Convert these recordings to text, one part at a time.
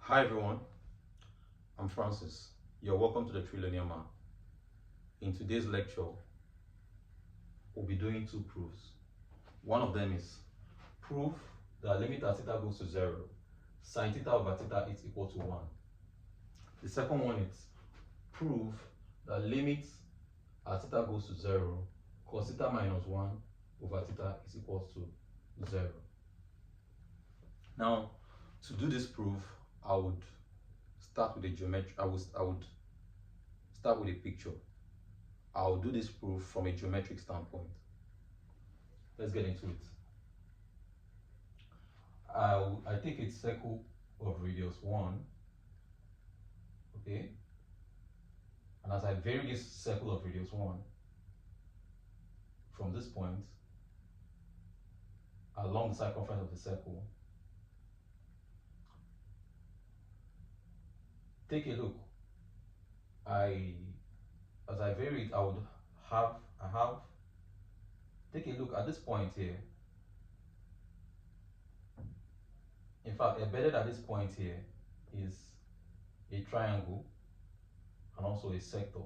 Hi everyone, I'm Francis. You're welcome to the Trillionaire Man. In today's lecture, we'll be doing two proofs. One of them is proof that limit as theta goes to 0, sine theta over theta is equal to 1. The second one is proof that limit as theta goes to 0, cos theta minus 1 over theta is equal to 0. Now, to do this proof, I would start with a geometry. I would start with a picture. I'll do this proof from a geometric standpoint. Let's get into it. I take a circle of radius 1, okay? And as I vary this circle of radius 1 from this point along the circumference of the circle, take a look. As I vary it, take a look at this point here. In fact, embedded at this point here is a triangle and also a sector.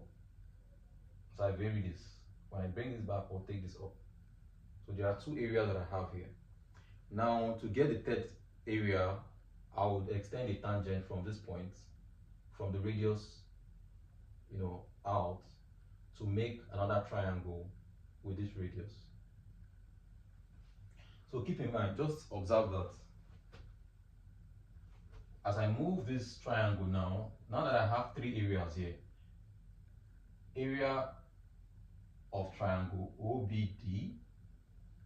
So I vary this. When I bring this back, I'll take this up. So there are two areas that I have here. Now, to get the third area, I would extend a tangent from this point, from the radius, out, to make another triangle with this radius. So keep in mind, just observe that as I move this triangle now that I have three areas here, area of triangle OBD,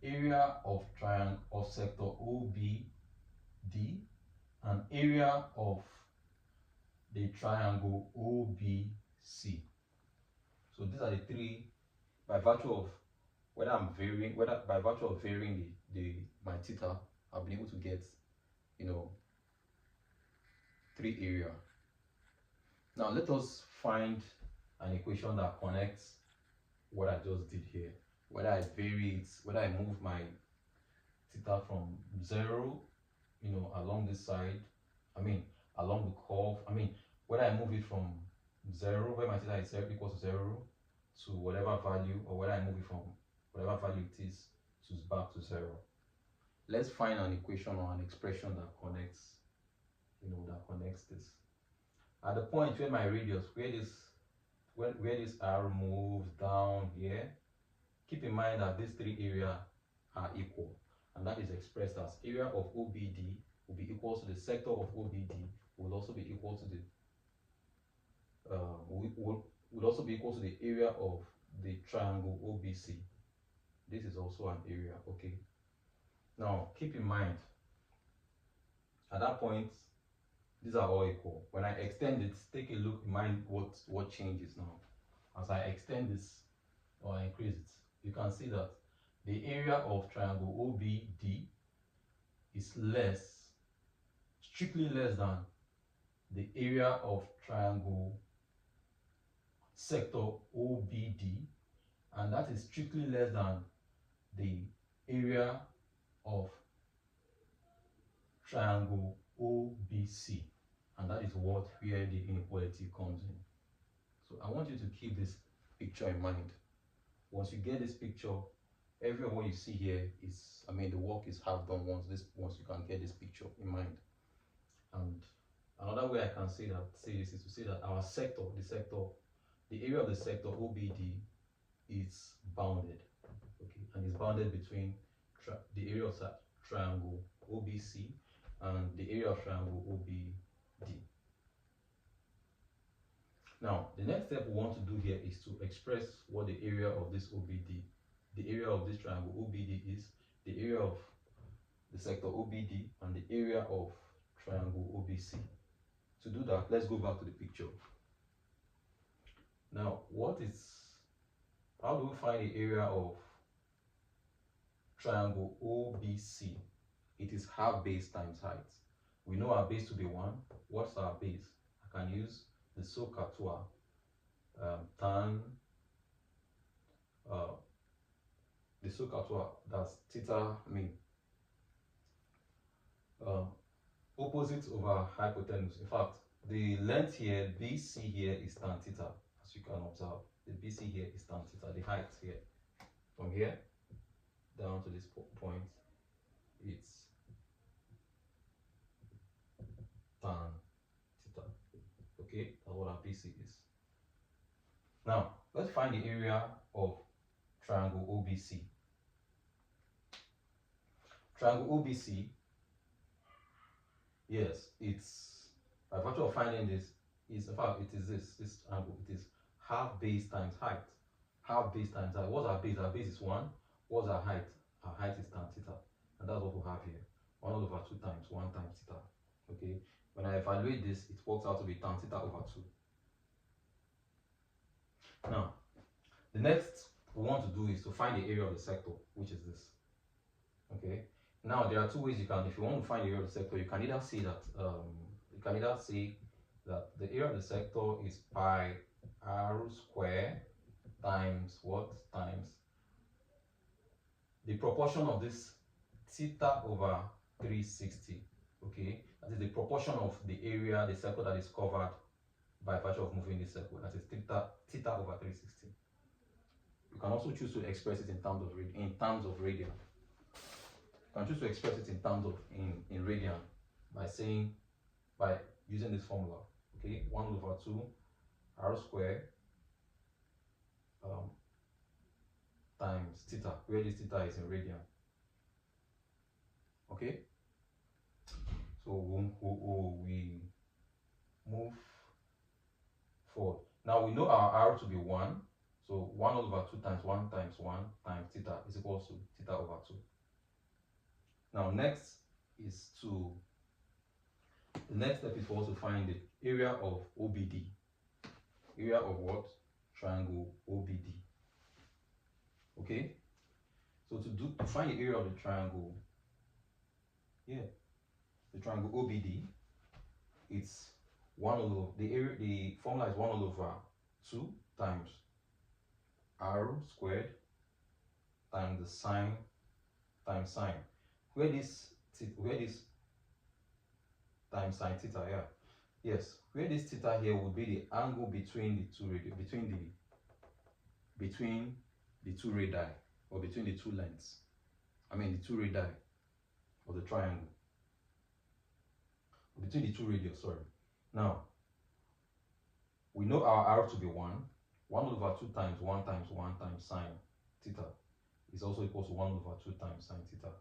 area of triangle of sector OBD, and area of the triangle OBC. So these are the three, by virtue of by virtue of varying my theta, I've been able to get, three area. Now let us find an equation that connects what I just did here. Whether I vary it, whether I move my theta from 0, along this side, along the curve, whether I move it from 0, where my theta is equal to 0, to whatever value, or whether I move it from whatever value it is to back to 0. Let's find an equation or an expression that connects, this. At the point where my radius, where this arrow moves down here, keep in mind that these three areas are equal, and that is expressed as area of OBD will be equal to the sector of OBD, will also be equal to the would also be equal to the area of the triangle OBC. This is also an area, okay? Now keep in mind, at that point, these are all equal. When I extend it, take a look in mind what changes now. As I extend this or I increase it, you can see that the area of triangle OBD is strictly less than the area of triangle sector OBD, and that is strictly less than the area of triangle OBC, and that is where the inequality comes in. So I want you to keep this picture in mind. Once you get this picture, everything what you see here is, the work is half done once you can get this picture in mind. And another way I can say this is to say that our sector, the area of the sector OBD is bounded, okay, and is bounded between the area of triangle OBC and the area of triangle OBD. Now, the next step we want to do here is to express what the area of this the area of this triangle OBD is, the area of the sector OBD, and the area of triangle OBC. To do that, let's go back to the picture. Now, how do we find the area of triangle OBC? It is half base times height. We know our base to be 1. What's our base? I can use the SOHCAHTOA tan the SOHCAHTOA, that's theta, opposite over hypotenuse. In fact, the length here, BC here, is tan theta, as you can observe. The BC here is tan theta. The height here, from here down to this point, it's tan theta. Okay, that's what our BC is. Now, let's find the area of triangle OBC. Triangle OBC, yes, it's, by virtue of finding this, is, in fact, it is this angle. It is half base times height. Half base times height. What's our base? Our base is 1. What's our height? Our height is tan theta. And that's what we have here. 1 over 2 times 1 times theta. Okay. When I evaluate this, it works out to be tan theta over 2. Now, the next we want to do is to find the area of the sector, which is this. Okay. Now, there are two ways you can, if you want to find the area of the sector, you can either say that the area of the sector is pi r square times what? Times the proportion of this theta over 360. Okay, that is the proportion of the area, the circle that is covered by virtue of moving this circle. That is theta over 360. You can also choose to express it in terms of radian. You can choose to express it in terms of in radian by using this formula. Okay, 1 over 2 r squared times theta, where this theta is in radian. Okay, so we move forward. Now we know our r to be 1, so 1 over 2 times 1 times 1 times theta is equal to theta over 2. Now the next step is for us to find the area of OBD. Area of what? Triangle OBD. Okay, so to find the area of the triangle, the triangle OBD, it's 1 over the formula is 1 over 2 times r squared times the sine times sine. Where this times sine theta, yes, where this theta here would be the angle between the two between the two radii, or between the two lengths. I mean the two radii of the triangle. Between the two radius, sorry. Now, we know our r to be 1. 1 over 2 times 1 times 1 times sine theta is also equal to 1 over 2 times sine theta.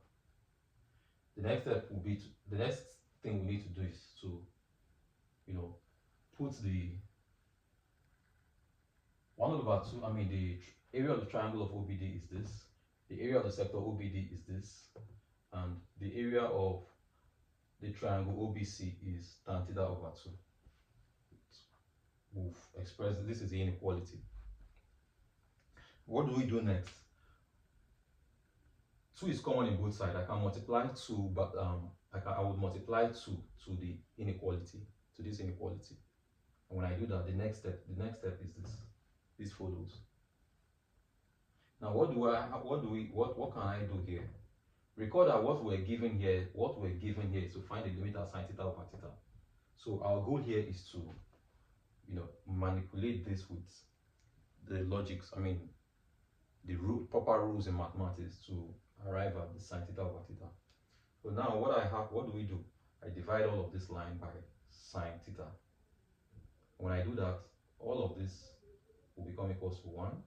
The next step will be the next thing we need to do is to, put the 1 over 2, the area of the triangle of OBD is this, the area of the sector OBD is this, and the area of the triangle OBC is tan theta over 2. We've expressed this is the inequality. What do we do next? 2 is common in both sides. I can multiply 2, but I would multiply 2 to the inequality, to this inequality. And when I do that, the next step is this. This follows. Now, what can I do here? Recall that what we're given here is to find the limit of sine theta over theta. So our goal here is to, manipulate this with the logics. The proper rules in mathematics to arrive at the sine theta over theta. So now what do we do? I divide all of this line by sine theta. When I do that, all of this will become equal to 1.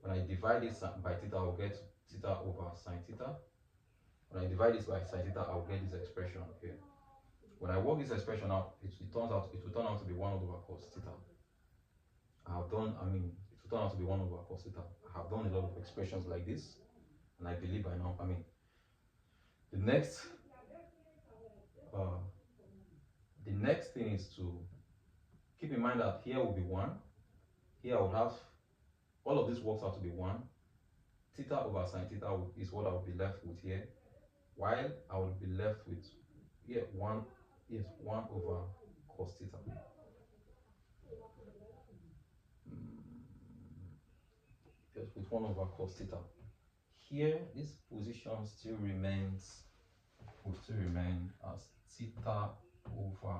When I divide this by theta, I'll get theta over sine theta. When I divide this by sine theta, I'll get this expression here. When I work this expression out, it will turn out to be 1 over cos theta. It will turn out to be 1 over cos theta. I have done a lot of expressions like this, and I believe by now, the next thing is to keep in mind that here will be 1. Here I would have, all of this works out to be 1. Theta over sine theta is what I will be left with here, while I will be left with 1 over cos theta. Just with 1 over cos theta. Here, this position will still remain as theta over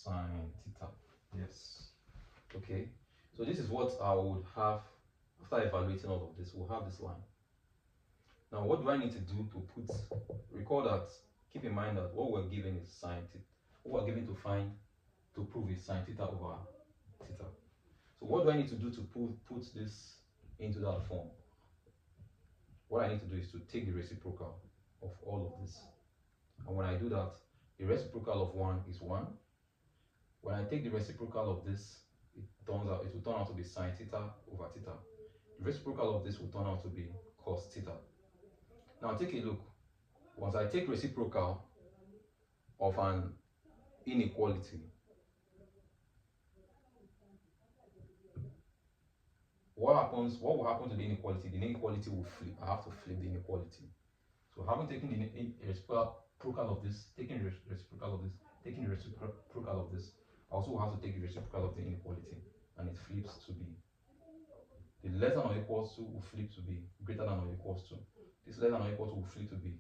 sine theta. Yes. Okay. So this is what I would have after evaluating all of this. We'll have this line. Now, what do I need to do to put? Recall that. Keep in mind that what we're given is sine theta. What we're given to prove is sine theta over theta. So what do I need to do to put this into that form? What I need to do is to take the reciprocal of all of this. And when I do that, the reciprocal of 1 is 1. When I take the reciprocal of this, it will turn out to be sine theta over theta. The reciprocal of this will turn out to be cos theta. Now take a look. Once I take reciprocal of an inequality, what will happen to the inequality? The inequality will flip. I have to flip the inequality. So having taken the reciprocal of this, taking the reciprocal of this, taking the reciprocal of this, I also have to take the reciprocal of the inequality, and it flips to be. The less than or equals to will flip to be greater than or equals to. This less than or equal to will flip to be.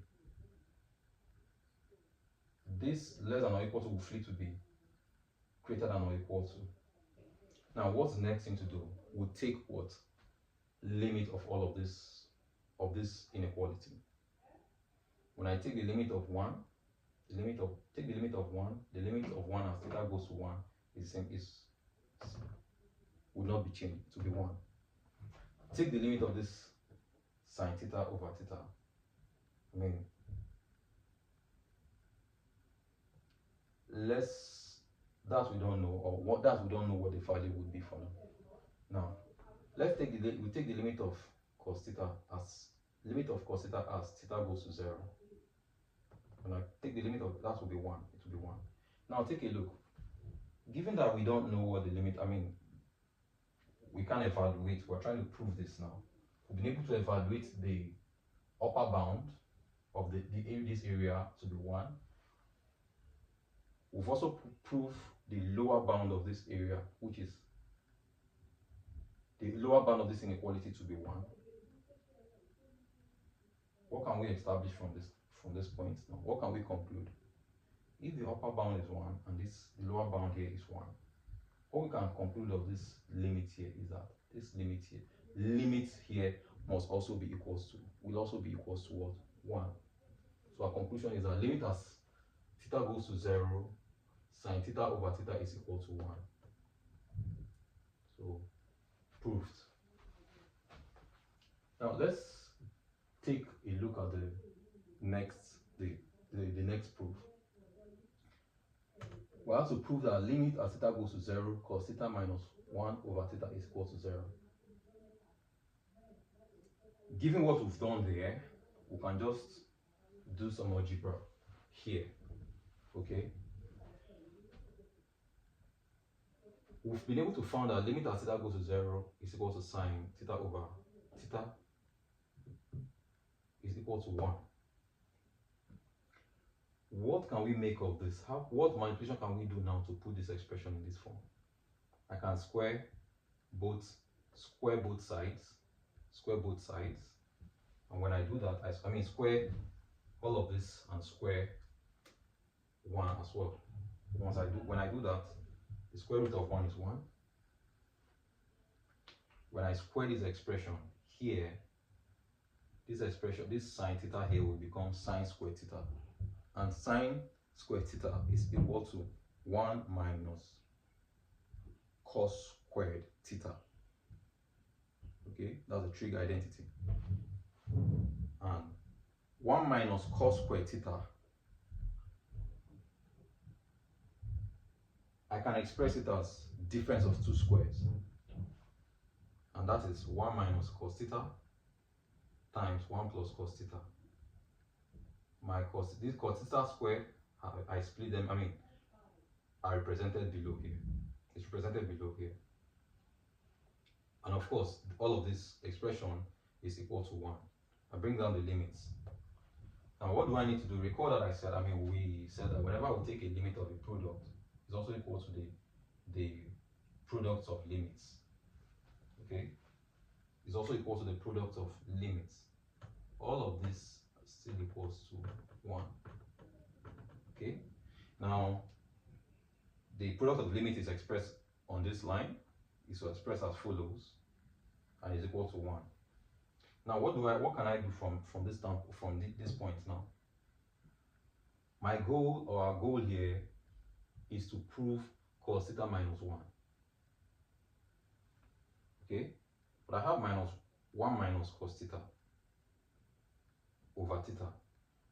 This less than or equal to will flip to be greater than or equal to. Now, what's the next thing to do? We'll take what? Limit of all of this inequality. When I take the limit of 1, take the limit of 1, the limit of 1 as theta goes to 1 is would not be changed, it will be 1. Take the limit of this sine theta over theta. I mean, that we don't know, or what that we don't know what the value would be for now. Now, let's take the limit of cos theta as theta goes to 0. When I take the limit of that will be 1, it will be 1. Now take a look. Given that we don't know what the limit, we can evaluate, we're trying to prove this now. We've been able to evaluate the upper bound of this area to be 1. We've also proved the lower bound of this area, which is the lower bound of this inequality to be 1. What can we establish from this point now? What can we conclude? If the upper bound is 1 and the lower bound here is 1, what we can conclude of this limit here is that this limit here must also be equals to, will also be equals to what? 1. So our conclusion is that limit as theta goes to 0, sine theta over theta is equal to 1. So proved. Now let's take a look at the next proof. We have to prove that limit as theta goes to 0 cos theta minus 1 over theta is equal to 0. Given what we've done there, we can just do some algebra here. Okay. We've been able to find that limit as theta goes to 0 is equal to sine theta over theta is equal to 1. What can we make of this? What manipulation can we do now to put this expression in this form? I can square both sides, and when I do that, I square all of this and square 1 as well. When I do that, the square root of 1 is 1. When I square this expression here, this sine theta here will become sine squared theta. And sine squared theta is equal to 1 minus cos squared theta. Okay, that's the trig identity. And 1 minus cos squared theta, I can express it as difference of two squares. And that is 1 minus cos theta times 1 plus cos theta. This cos theta square, I split them, are represented below here. It's represented below here. And of course, all of this expression is equal to 1. I bring down the limits. Now, what do I need to do? Recall that we said that whenever we take a limit of a product, it's also equal to the product of limits. Okay? It's also equal to the product of limits. All of this still equals to 1. Okay, now the product of the limit is expressed on this line. It's expressed as follows and is equal to 1. Now what can I do from this this point now? My goal, or our goal here, is to prove cos theta minus 1. Okay, but I have minus 1 minus cos theta over theta.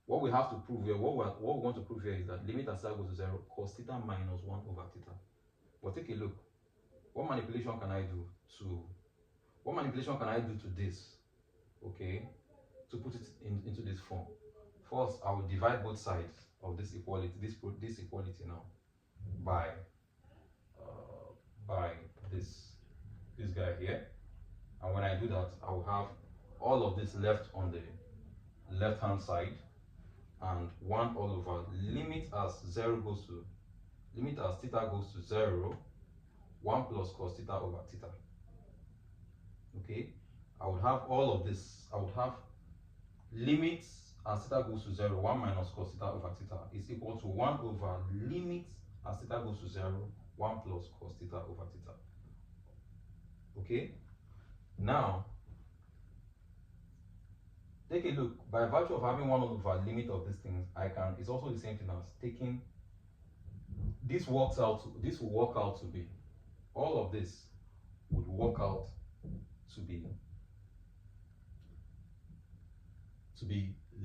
What we have to prove here, what we want to prove here is that limit as theta goes to 0, cos theta minus 1 over theta. But take a look. What manipulation can I do to this? Okay, to put it into this form. First, I will divide both sides of this equality, this equality now, by this guy here. And when I do that, I will have all of this left on the left hand side, and 1 all over limit as theta goes to 0, 1 plus cos theta over theta. Okay, I would have all of this. I would have limits as theta goes to 0, 1 minus cos theta over theta is equal to 1 over limit as theta goes to 0, 1 plus cos theta over theta. Okay, now take a look. By virtue of having 1 over limit of these things, it's also the same thing as taking this will work out to be, all of this would work out to be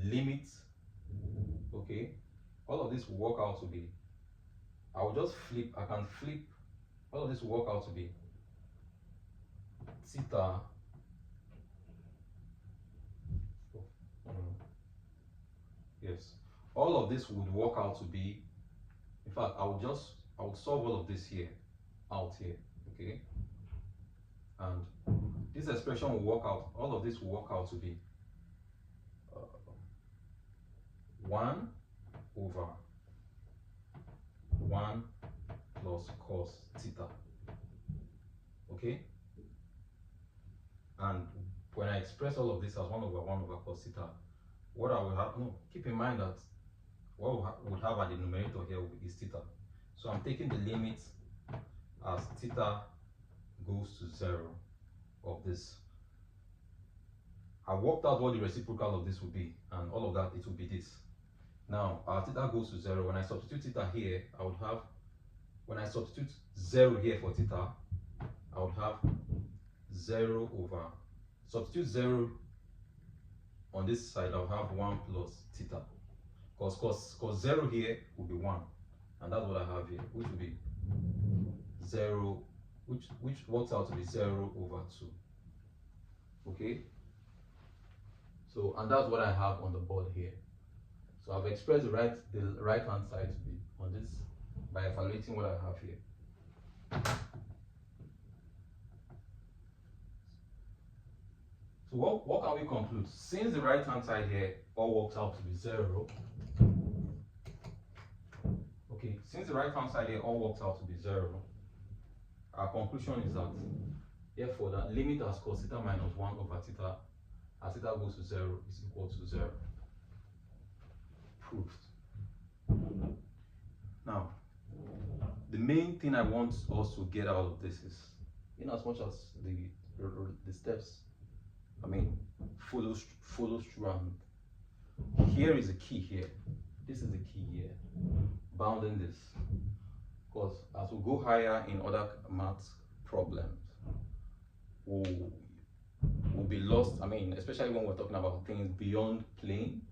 limit. Okay, all of this will work out to be, I can flip, all of this will work out to be theta yes, all of this would work out to be, in fact, I would solve all of this here out here. Okay, and this expression will work out, all of this will work out to be 1 over 1 plus cos theta. Okay, and when I express all of this as 1 over 1 over cos theta, what I will have, keep in mind that what we would have at the numerator here is theta. So I'm taking the limit as theta goes to 0 of this. I worked out what the reciprocal of this would be, and all of that, it will be this. Now, our theta goes to 0. When I substitute theta here, I would have, when I substitute 0 here for theta, I would have 0 over, substitute 0 on this side, I'll have 1 plus theta. Because 0 here will be 1. And that's what I have here, which will be 0, which works out to be 0 over 2. Okay? So, and that's what I have on the board here. So I've expressed the right hand side to be on this by evaluating what I have here. So what can we conclude? Since the right hand side here all works out to be 0, okay, since the right hand side here all works out to be 0, our conclusion is that therefore that limit as cos theta minus 1 over theta as theta goes to 0 is equal to 0. Proved. Now, the main thing I want us to get out of this is, in as much as the steps, follows through, and here is the key here. This is the key here, bounding this. Because as we go higher in other maths problems, we'll be lost. Especially when we're talking about things beyond plane,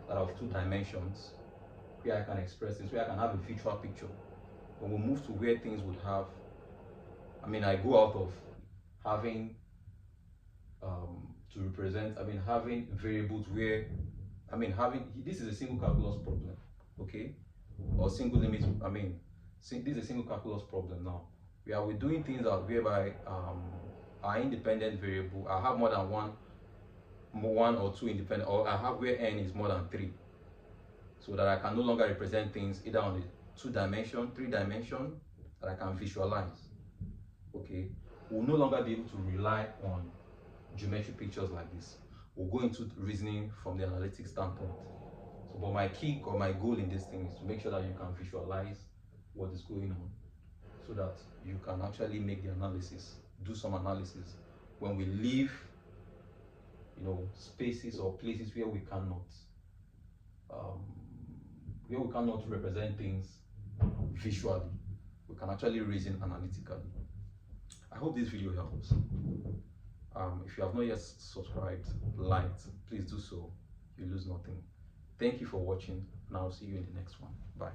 that of 2 dimensions, where I can express this, where I can have a visual picture. When we move to where things would have, I go out of having to represent, having variables where, this is a single calculus problem, okay? Or single limit, this is a single calculus problem now. Where we're doing things that whereby our independent variable, I have more than one or two independent, or I have where n is more than 3. So that I can no longer represent things either on the 2 dimension, 3 dimension, that I can visualize. Okay, we'll no longer be able to rely on geometric pictures like this. we'll go into reasoning from the analytic standpoint. So, but my key or my goal in this thing is to make sure that you can visualize what is going on, so that you can actually make the analysis, do some analysis when we leave, spaces or places where we cannot represent things visually. We can actually reason analytically. I hope this video helps. If you have not yet subscribed, liked, please do so. You lose nothing. Thank you for watching, and I'll see you in the next one. Bye.